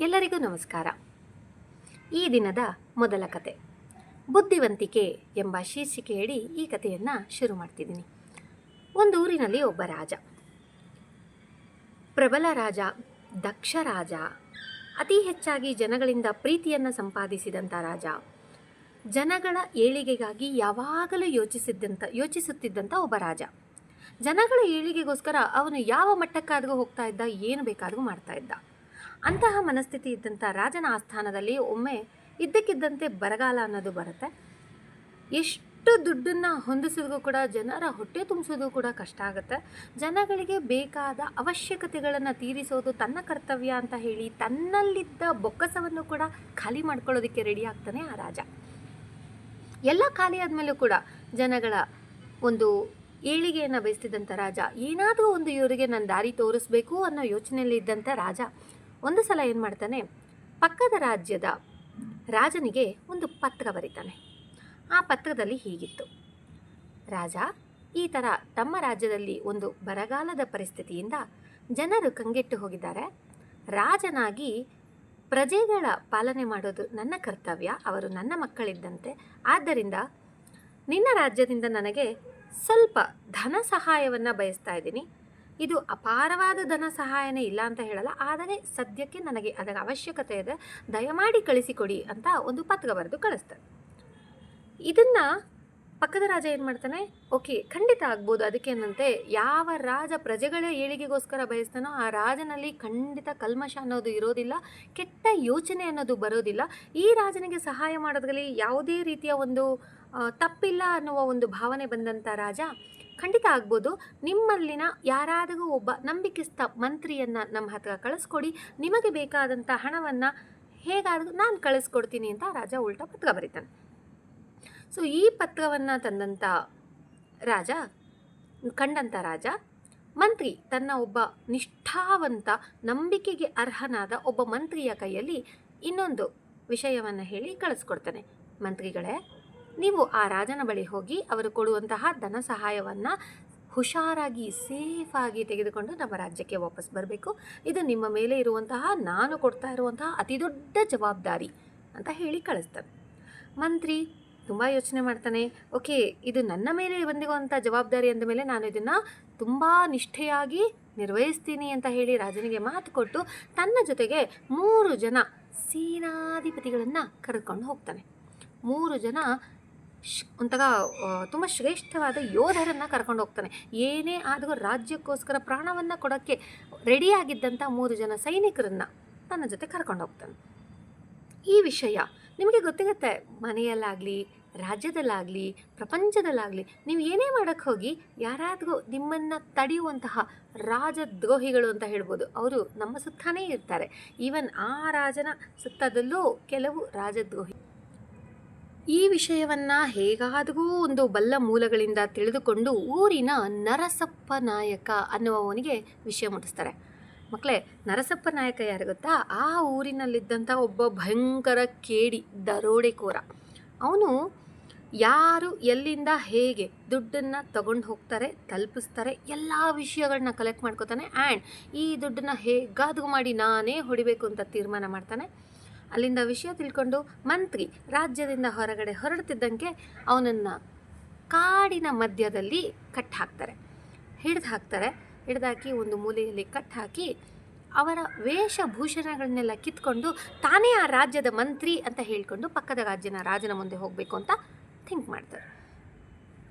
ಎಲ್ಲರಿಗೂ ನಮಸ್ಕಾರ. ಈ ದಿನದ ಮೊದಲ ಕತೆ ಬುದ್ಧಿವಂತಿಕೆ ಎಂಬ ಶೀರ್ಷಿಕೆಯಡಿ ಈ ಕಥೆಯನ್ನು ಶುರು ಮಾಡ್ತಿದ್ದೀನಿ. ಒಂದು ಊರಿನಲ್ಲಿ ಒಬ್ಬ ರಾಜ, ಪ್ರಬಲ ರಾಜ, ದಕ್ಷ ರಾಜ, ಅತಿ ಹೆಚ್ಚಾಗಿ ಜನಗಳಿಂದ ಪ್ರೀತಿಯನ್ನು ಸಂಪಾದಿಸಿದಂಥ ರಾಜ, ಜನಗಳ ಏಳಿಗೆಗಾಗಿ ಯಾವಾಗಲೂ ಯೋಚಿಸುತ್ತಿದ್ದಂಥ ಒಬ್ಬ ರಾಜ. ಜನಗಳ ಏಳಿಗೆಗೋಸ್ಕರ ಅವನು ಯಾವ ಮಟ್ಟಕ್ಕಾದರೂ ಹೋಗ್ತಾ ಇದ್ದ, ಏನು ಬೇಕಾದರೂ ಮಾಡ್ತಾ ಇದ್ದ. ಅಂತಹ ಮನಸ್ಥಿತಿ ಇದ್ದಂಥ ರಾಜನ ಆಸ್ಥಾನದಲ್ಲಿ ಒಮ್ಮೆ ಇದ್ದಕ್ಕಿದ್ದಂತೆ ಬರಗಾಲ ಅನ್ನೋದು ಬರುತ್ತೆ. ಎಷ್ಟು ದುಡ್ಡನ್ನು ಹೊಂದಿಸಿದ್ರೂ ಕೂಡ ಜನರ ಹೊಟ್ಟೆ ತುಂಬಿಸೋದು ಕೂಡ ಕಷ್ಟ ಆಗುತ್ತೆ. ಜನಗಳಿಗೆ ಬೇಕಾದ ಅವಶ್ಯಕತೆಗಳನ್ನು ತೀರಿಸೋದು ತನ್ನ ಕರ್ತವ್ಯ ಅಂತ ಹೇಳಿ ತನ್ನಲ್ಲಿದ್ದ ಬೊಕ್ಕಸವನ್ನು ಕೂಡ ಖಾಲಿ ಮಾಡ್ಕೊಳ್ಳೋದಕ್ಕೆ ರೆಡಿ ಆಗ್ತಾನೆ ಆ ರಾಜ. ಎಲ್ಲ ಖಾಲಿ ಆದಮೇಲೂ ಕೂಡ ಜನಗಳ ಒಂದು ಏಳಿಗೆಯನ್ನು ಬಯಸ್ತಿದ್ದಂಥ ರಾಜ, ಏನಾದರೂ ಒಂದು ಇವರಿಗೆ ನಾನು ದಾರಿ ತೋರಿಸ್ಬೇಕು ಅನ್ನೋ ಯೋಚನೆಯಲ್ಲಿ ಇದ್ದಂಥ ರಾಜ ಒಂದು ಸಲ ಏನು ಮಾಡ್ತಾನೆ, ಪಕ್ಕದ ರಾಜ್ಯದ ರಾಜನಿಗೆ ಒಂದು ಪತ್ರ ಬರೀತಾನೆ. ಆ ಪತ್ರದಲ್ಲಿ ಹೀಗಿತ್ತು: ರಾಜ, ಈ ಥರ ತಮ್ಮ ರಾಜ್ಯದಲ್ಲಿ ಒಂದು ಬರಗಾಲದ ಪರಿಸ್ಥಿತಿಯಿಂದ ಜನರು ಕಂಗೆಟ್ಟು ಹೋಗಿದ್ದಾರೆ. ರಾಜನಾಗಿ ಪ್ರಜೆಗಳ ಪಾಲನೆ ಮಾಡೋದು ನನ್ನ ಕರ್ತವ್ಯ, ಅವರು ನನ್ನ ಮಕ್ಕಳಿದ್ದಂತೆ. ಆದ್ದರಿಂದ ನಿನ್ನ ರಾಜ್ಯದಿಂದ ನನಗೆ ಸ್ವಲ್ಪ ಧನ ಸಹಾಯವನ್ನು ಬಯಸ್ತಾ ಇದ್ದೀನಿ. ಇದು ಅಪಾರವಾದ ಧನ ಸಹಾಯನೇ ಇಲ್ಲ ಅಂತ ಹೇಳಲ್ಲ, ಆದರೆ ಸದ್ಯಕ್ಕೆ ನನಗೆ ಅದರ ಅವಶ್ಯಕತೆ ಇದೆ, ದಯಮಾಡಿ ಕಳಿಸಿಕೊಡಿ ಅಂತ ಒಂದು ಪತ್ರ ಬರೆದು ಕಳಿಸ್ತಾರೆ. ಇದನ್ನು ಪಕ್ಕದ ರಾಜ ಏನು ಮಾಡ್ತಾನೆ, ಓಕೆ ಖಂಡಿತ ಆಗ್ಬೋದು, ಅದಕ್ಕೇನಂತೆ ಯಾವ ರಾಜ ಪ್ರಜೆಗಳ ಏಳಿಗೆಗೋಸ್ಕರ ಬಯಸ್ತಾನೋ ಆ ರಾಜನಲ್ಲಿ ಖಂಡಿತ ಕಲ್ಮಶ ಅನ್ನೋದು ಇರೋದಿಲ್ಲ, ಕೆಟ್ಟ ಯೋಚನೆ ಅನ್ನೋದು ಬರೋದಿಲ್ಲ. ಈ ರಾಜನಿಗೆ ಸಹಾಯ ಮಾಡೋದ್ರಲ್ಲಿ ಯಾವುದೇ ರೀತಿಯ ಒಂದು ತಪ್ಪಿಲ್ಲ ಅನ್ನುವ ಒಂದು ಭಾವನೆ ಬಂದಂಥ ರಾಜ, ಖಂಡಿತ ಆಗ್ಬೋದು, ನಿಮ್ಮಲ್ಲಿನ ಯಾರಾದರೂ ಒಬ್ಬ ನಂಬಿಕೆಸ್ಥ ಮಂತ್ರಿಯನ್ನು ನಮ್ಮ ಹತ್ರ ಕಳಿಸ್ಕೊಡಿ, ನಿಮಗೆ ಬೇಕಾದಂಥ ಹಣವನ್ನು ಹೇಗಾದರೂ ನಾನು ಕಳಿಸ್ಕೊಡ್ತೀನಿ ಅಂತ ರಾಜ ಉಲ್ಟಾ ಪತ್ರ ಬರೀತಾನೆ. ಸೊ ಈ ಪತ್ರವನ್ನು ಕಂಡಂಥ ರಾಜ ಮಂತ್ರಿ ತನ್ನ ಒಬ್ಬ ನಿಷ್ಠಾವಂತ, ನಂಬಿಕೆಗೆ ಅರ್ಹನಾದ ಒಬ್ಬ ಮಂತ್ರಿಯ ಕೈಯಲ್ಲಿ ಇನ್ನೊಂದು ವಿಷಯವನ್ನು ಹೇಳಿ ಕಳಿಸ್ಕೊಡ್ತಾನೆ. ಮಂತ್ರಿಗಳೇ, ನೀವು ಆ ರಾಜನ ಬಳಿ ಹೋಗಿ ಅವರು ಕೊಡುವಂತಹ ಧನ ಸಹಾಯವನ್ನು ಹುಷಾರಾಗಿ ಸೇಫಾಗಿ ತೆಗೆದುಕೊಂಡು ನಮ್ಮ ರಾಜ್ಯಕ್ಕೆ ವಾಪಸ್ ಬರಬೇಕು. ಇದು ನಿಮ್ಮ ಮೇಲೆ ಇರುವಂತಹ, ನಾನು ಕೊಡ್ತಾ ಇರುವಂತಹ ಅತಿ ದೊಡ್ಡ ಜವಾಬ್ದಾರಿ ಅಂತ ಹೇಳಿ ಕಳಿಸ್ತಾನೆ. ಮಂತ್ರಿ ತುಂಬ ಯೋಚನೆ ಮಾಡ್ತಾನೆ. ಓಕೆ, ಇದು ನನ್ನ ಮೇಲೆ ಬಂದಿರುವಂಥ ಜವಾಬ್ದಾರಿ ಅಂದ ಮೇಲೆ ನಾನು ಇದನ್ನು ತುಂಬ ನಿಷ್ಠೆಯಾಗಿ ನಿರ್ವಹಿಸ್ತೀನಿ ಅಂತ ಹೇಳಿ ರಾಜನಿಗೆ ಮಾತು ಕೊಟ್ಟು ತನ್ನ ಜೊತೆಗೆ 3 ಜನ ಸೇನಾಧಿಪತಿಗಳನ್ನು ಕರೆದುಕೊಂಡು ಹೋಗ್ತಾನೆ. 3 ಜನ ಒಂಥರ ತುಂಬ ಶ್ರೇಷ್ಠವಾದ ಯೋಧರನ್ನು ಕರ್ಕೊಂಡು ಹೋಗ್ತಾನೆ. ಏನೇ ಆದರೂ ರಾಜ್ಯಕ್ಕೋಸ್ಕರ ಪ್ರಾಣವನ್ನು ಕೊಡೋಕ್ಕೆ ರೆಡಿಯಾಗಿದ್ದಂಥ 3 ಜನ ಸೈನಿಕರನ್ನು ತನ್ನ ಜೊತೆ ಕರ್ಕೊಂಡು ಹೋಗ್ತಾನೆ. ಈ ವಿಷಯ ನಿಮಗೆ ಗೊತ್ತಿರುತ್ತೆ, ಮನೆಯಲ್ಲಾಗಲಿ, ರಾಜ್ಯದಲ್ಲಾಗಲಿ, ಪ್ರಪಂಚದಲ್ಲಾಗಲಿ, ನೀವು ಏನೇ ಮಾಡೋಕ್ಕೆ ಹೋಗಿ ಯಾರಾದರೂ ನಿಮ್ಮನ್ನು ತಡೆಯುವಂತಹ ರಾಜದ್ರೋಹಿಗಳು ಅಂತ ಹೇಳ್ಬೋದು, ಅವರು ನಮ್ಮ ಸುತ್ತಾನೇ ಇರ್ತಾರೆ. ಈವನ್ ಆ ರಾಜನ ಸುತ್ತದಲ್ಲೂ ಕೆಲವು ರಾಜದ್ರೋಹಿ. ಈ ವಿಷಯವನ್ನು ಹೇಗಾದರೂ ಒಂದು ಬಲ್ಲ ಮೂಲಗಳಿಂದ ತಿಳಿದುಕೊಂಡು ಊರಿನ ನರಸಪ್ಪ ನಾಯಕ ಅನ್ನುವವನಿಗೆ ವಿಷಯ ಮುಟ್ಟಿಸ್ತಾರೆ. ಮಕ್ಕಳೇ, ನರಸಪ್ಪ ನಾಯಕ ಯಾರು ಗೊತ್ತಾ? ಆ ಊರಿನಲ್ಲಿದ್ದಂಥ ಒಬ್ಬ ಭಯಂಕರ ಕೇಡಿ, ದರೋಡೆಕೋರ. ಅವನು ಯಾರು ಎಲ್ಲಿಂದ ಹೇಗೆ ದುಡ್ಡನ್ನು ತಗೊಂಡು ಹೋಗ್ತಾರೆ, ತಲುಪಿಸ್ತಾರೆ, ಎಲ್ಲ ವಿಷಯಗಳನ್ನ ಕಲೆಕ್ಟ್ ಮಾಡ್ಕೋತಾನೆ. ಆ್ಯಂಡ್ ಈ ದುಡ್ಡನ್ನು ಹೇಗಾದರೂ ಮಾಡಿ ನಾನೇ ಹೊಡಿಬೇಕು ಅಂತ ತೀರ್ಮಾನ ಮಾಡ್ತಾನೆ. ಅಲ್ಲಿಂದ ವಿಷಯ ತಿಳ್ಕೊಂಡು ಮಂತ್ರಿ ರಾಜ್ಯದಿಂದ ಹೊರಗಡೆ ಹೊರಡ್ತಿದ್ದಂಗೆ ಅವನನ್ನು ಕಾಡಿನ ಮಧ್ಯದಲ್ಲಿ ಹಿಡಿದಾಕಿ ಒಂದು ಮೂಲೆಯಲ್ಲಿ ಕಟ್ಟಾಕಿ ಅವರ ವೇಷಭೂಷಣಗಳನ್ನೆಲ್ಲ ಕಿತ್ಕೊಂಡು ತಾನೇ ಆ ರಾಜ್ಯದ ಮಂತ್ರಿ ಅಂತ ಹೇಳ್ಕೊಂಡು ಪಕ್ಕದ ರಾಜನ ಮುಂದೆ ಹೋಗಬೇಕು ಅಂತ ಥಿಂಕ್ ಮಾಡ್ತಾರೆ.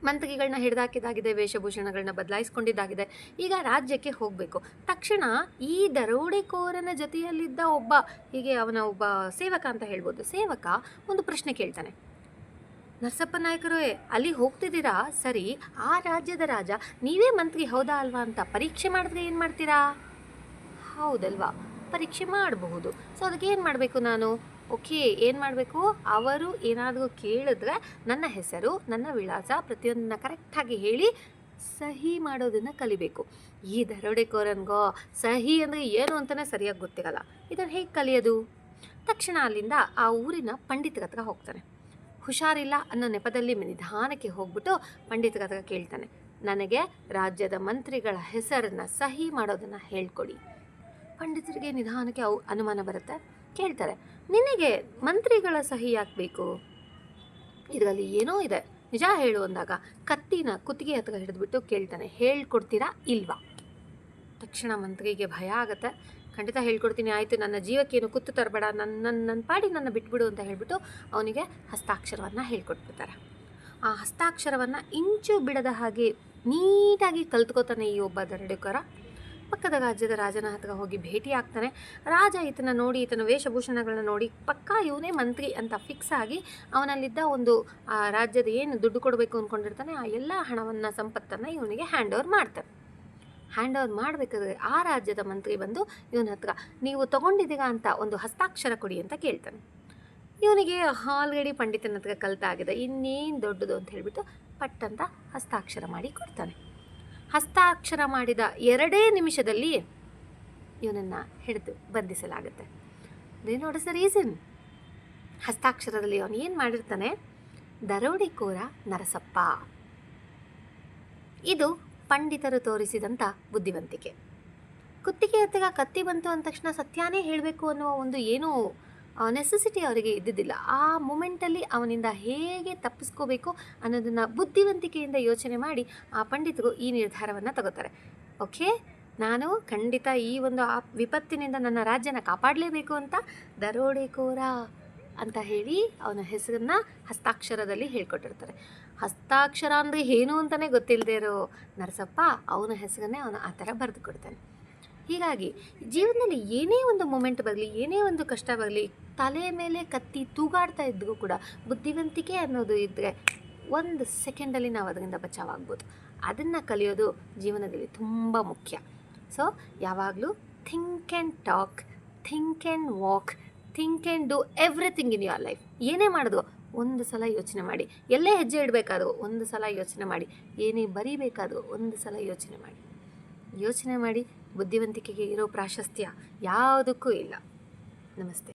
ಮಂತ್ರಿಗಳನ್ನ ಹಿಡಿದಾಕಿದ್ದಾಗಿದೆ, ವೇಷಭೂಷಣಗಳನ್ನ ಬದಲಾಯಿಸ್ಕೊಂಡಿದ್ದಾಗಿದೆ, ಈಗ ರಾಜ್ಯಕ್ಕೆ ಹೋಗಬೇಕು. ತಕ್ಷಣ ಈ ದರೋಡೆಕೋರನ ಜೊತೆಯಲ್ಲಿದ್ದ ಅವನ ಒಬ್ಬ ಸೇವಕ ಅಂತ ಹೇಳ್ಬೋದು, ಸೇವಕ ಒಂದು ಪ್ರಶ್ನೆ ಕೇಳ್ತಾನೆ. ನರಸಪ್ಪ ನಾಯಕರೇ, ಅಲ್ಲಿ ಹೋಗ್ತಿದ್ದೀರಾ ಸರಿ, ಆ ರಾಜ್ಯದ ರಾಜ ನೀವೇ ಮಂತ್ರಿ ಹೌದಾ ಅಲ್ವಾ ಅಂತ ಪರೀಕ್ಷೆ ಮಾಡಿದ್ರೆ ಏನು ಮಾಡ್ತೀರಾ? ಹೌದಲ್ವಾ, ಪರೀಕ್ಷೆ ಮಾಡಬಹುದು. ಸೊ ಅದಕ್ಕೆ ಏನು ಮಾಡಬೇಕು ನಾನು? ಓಕೆ, ಏನು ಮಾಡಬೇಕು? ಅವರು ಏನಾದರೂ ಕೇಳಿದ್ರೆ ನನ್ನ ಹೆಸರು, ನನ್ನ ವಿಳಾಸ ಪ್ರತಿಯೊಂದನ್ನ ಕರೆಕ್ಟಾಗಿ ಹೇಳಿ ಸಹಿ ಮಾಡೋದನ್ನು ಕಲಿಬೇಕು. ಈ ದರೋಡೆಕೋರನ್ಗೋ ಸಹಿ ಅಂದರೆ ಏನು ಅಂತಲೇ ಸರಿಯಾಗಿ ಗೊತ್ತಿರಲ್ಲ. ಇದನ್ನು ಹೇಗೆ ಕಲಿಯೋದು? ತಕ್ಷಣ ಅಲ್ಲಿಂದ ಆ ಊರಿನ ಪಂಡಿತರ ಹತ್ರ ಹೋಗ್ತಾನೆ. ಹುಷಾರಿಲ್ಲ ಅನ್ನೋ ನೆಪದಲ್ಲಿ ನಿಧಾನಕ್ಕೆ ಹೋಗ್ಬಿಟ್ಟು ಪಂಡಿತರ ಹತ್ರ ಕೇಳ್ತಾನೆ, ನನಗೆ ರಾಜ್ಯದ ಮಂತ್ರಿಗಳ ಹೆಸರನ್ನು ಸಹಿ ಮಾಡೋದನ್ನು ಹೇಳ್ಕೊಡಿ. ಪಂಡಿತರಿಗೆ ನಿಧಾನಕ್ಕೆ ಅನುಮಾನ ಬರುತ್ತೆ. ಕೇಳ್ತಾರೆ, ನಿನಗೆ ಮಂತ್ರಿಗಳ ಸಹಿ ಯಾಕೆ ಬೇಕು? ಇದರಲ್ಲಿ ಏನೋ ಇದೆ, ನಿಜ ಹೇಳು ಅಂದಾಗ ಕತ್ತಿನ ಕುತ್ತಿಗೆ ಹತ್ರ ಹಿಡಿದ್ಬಿಟ್ಟು ಕೇಳ್ತಾನೆ, ಹೇಳ್ಕೊಡ್ತೀರಾ ಇಲ್ವಾ? ತಕ್ಷಣ ಮಂತ್ರಿಗೆ ಭಯ ಆಗುತ್ತೆ. ಖಂಡಿತ ಹೇಳ್ಕೊಡ್ತೀನಿ, ಆಯಿತು, ನನ್ನ ಜೀವಕ್ಕೇನು ಕುತ್ತು ತರಬೇಡ, ನನ್ನ ಪಾಡಿ ನನ್ನ ಬಿಟ್ಬಿಡು ಅಂತ ಹೇಳಿಬಿಟ್ಟು ಅವನಿಗೆ ಹಸ್ತಾಕ್ಷರವನ್ನು ಹೇಳ್ಕೊಟ್ಬಿಡ್ತಾರೆ. ಆ ಹಸ್ತಾಕ್ಷರವನ್ನು ಇಂಚು ಬಿಡದ ಹಾಗೆ ನೀಟಾಗಿ ಕಲ್ತ್ಕೋತಾನೆ ಈ ಒಬ್ಬ ದರೋಡೆಕೋರ. ಪಕ್ಕದ ರಾಜ್ಯದ ರಾಜನ ಹತ್ರ ಹೋಗಿ ಭೇಟಿ ಆಗ್ತಾನೆ. ರಾಜ ಈತನ ನೋಡಿ, ಈತನ ವೇಷಭೂಷಣಗಳನ್ನ ನೋಡಿ ಪಕ್ಕಾ ಇವನೇ ಮಂತ್ರಿ ಅಂತ ಫಿಕ್ಸ್ ಆಗಿ ಅವನಲ್ಲಿದ್ದ ಒಂದು ಆ ರಾಜ್ಯದ ಏನು ದುಡ್ಡು ಕೊಡಬೇಕು ಅಂದ್ಕೊಂಡಿರ್ತಾನೆ ಆ ಎಲ್ಲ ಹಣವನ್ನು, ಸಂಪತ್ತನ್ನು ಇವನಿಗೆ ಹ್ಯಾಂಡ್ ಓವರ್ ಮಾಡ್ತಾನೆ. ಹ್ಯಾಂಡ್ ಓವರ್ ಮಾಡಬೇಕಾದ್ರೆ ಆ ರಾಜ್ಯದ ಮಂತ್ರಿ ಬಂದು ಇವನ ಹತ್ರ, ನೀವು ತೊಗೊಂಡಿದ್ದೀರಾ ಅಂತ ಒಂದು ಹಸ್ತಾಕ್ಷರ ಕೊಡಿ ಅಂತ ಕೇಳ್ತಾನೆ. ಇವನಿಗೆ ಆಲ್ರೆಡಿ ಪಂಡಿತನ ಹತ್ರ ಕಲ್ತಾಗಿದೆ, ಇನ್ನೇನು ದೊಡ್ಡದು ಅಂತ ಹೇಳಿಬಿಟ್ಟು ಪಟ್ಟಂತ ಹಸ್ತಾಕ್ಷರ ಮಾಡಿ ಕೊಡ್ತಾನೆ. ಹಸ್ತಾಕ್ಷರ ಮಾಡಿದ 2 ನಿಮಿಷದಲ್ಲಿ ಇವನನ್ನು ಹಿಡಿದು ಬಂಧಿಸಲಾಗುತ್ತೆ. Notice the reason. ಹಸ್ತಾಕ್ಷರದಲ್ಲಿ ಅವನು ಏನು ಮಾಡಿರ್ತಾನೆ, ದರೋಡೆಕೋರ ನರಸಪ್ಪ. ಇದು ಪಂಡಿತರು ತೋರಿಸಿದಂಥ ಬುದ್ಧಿವಂತಿಕೆ. ಕುತ್ತಿಗೆ ಹತ್ತಿರ ಕತ್ತಿ ಬಂತು ಅಂದ ತಕ್ಷಣ ಸತ್ಯನೇ ಹೇಳಬೇಕು ಅನ್ನುವ ಒಂದು ಏನೂ ನೆಸೆಸಿಟಿ ಅವರಿಗೆ ಇದ್ದಿದ್ದಿಲ್ಲ. ಆ ಮೂಮೆಂಟಲ್ಲಿ ಅವನಿಂದ ಹೇಗೆ ತಪ್ಪಿಸ್ಕೋಬೇಕು ಅನ್ನೋದನ್ನು ಬುದ್ಧಿವಂತಿಕೆಯಿಂದ ಯೋಚನೆ ಮಾಡಿ ಆ ಪಂಡಿತರು ಈ ನಿರ್ಧಾರವನ್ನು ತಗೋತಾರೆ. ಓಕೆ, ನಾನು ಖಂಡಿತ ಈ ಒಂದು ವಿಪತ್ತಿನಿಂದ ನನ್ನ ರಾಜ್ಯನ ಕಾಪಾಡಲೇಬೇಕು ಅಂತ ದರೋಡೆಕೋರ ಅಂತ ಹೇಳಿ ಅವನ ಹೆಸರನ್ನು ಹಸ್ತಾಕ್ಷರದಲ್ಲಿ ಹೇಳ್ಕೊಟ್ಟಿರ್ತಾರೆ. ಹಸ್ತಾಕ್ಷರ ಅಂದರೆ ಏನು ಅಂತಲೇ ಗೊತ್ತಿಲ್ಲದೆ ಇರೋ ನರಸಪ್ಪ ಅವನ ಹೆಸರನ್ನೇ ಅವನು ಆ ಥರ ಬರೆದು ಕೊಡ್ತಾನೆ. ಹೀಗಾಗಿ ಜೀವನದಲ್ಲಿ ಏನೇ ಒಂದು ಮೂಮೆಂಟ್ ಬರಲಿ, ಏನೇ ಒಂದು ಕಷ್ಟ ಬರಲಿ, ತಲೆ ಮೇಲೆ ಕತ್ತಿ ತೂಗಾಡ್ತಾ ಇದ್ದರೂ ಕೂಡ ಬುದ್ಧಿವಂತಿಕೆ ಅನ್ನೋದು ಇದ್ದರೆ 1 ಸೆಕೆಂಡಲ್ಲಿ ನಾವು ಅದರಿಂದ ಬಚಾವಾಗ್ಬೋದು. ಅದನ್ನು ಕಲಿಯೋದು ಜೀವನದಲ್ಲಿ ತುಂಬ ಮುಖ್ಯ. ಸೊ ಯಾವಾಗಲೂ think and talk, think and walk, think and do everything in your life. ಏನೇ ಮಾಡಿದ್ರು ಒಂದು ಸಲ ಯೋಚನೆ ಮಾಡಿ. ಎಲ್ಲೇ ಹೆಜ್ಜೆ ಇಡಬೇಕಾದ್ರೂ ಒಂದು ಸಲ ಯೋಚನೆ ಮಾಡಿ. ಏನೇ ಬರೀಬೇಕಾದ್ರೂ ಒಂದು ಸಲ ಯೋಚನೆ ಮಾಡಿ. ಯೋಚನೆ ಮಾಡಿ. ಬುದ್ಧಿವಂತಿಕೆಗೆ ಇರೋ ಪ್ರಾಶಸ್ತ್ಯ ಯಾವುದಕ್ಕೂ ಇಲ್ಲ. ನಮಸ್ತೆ.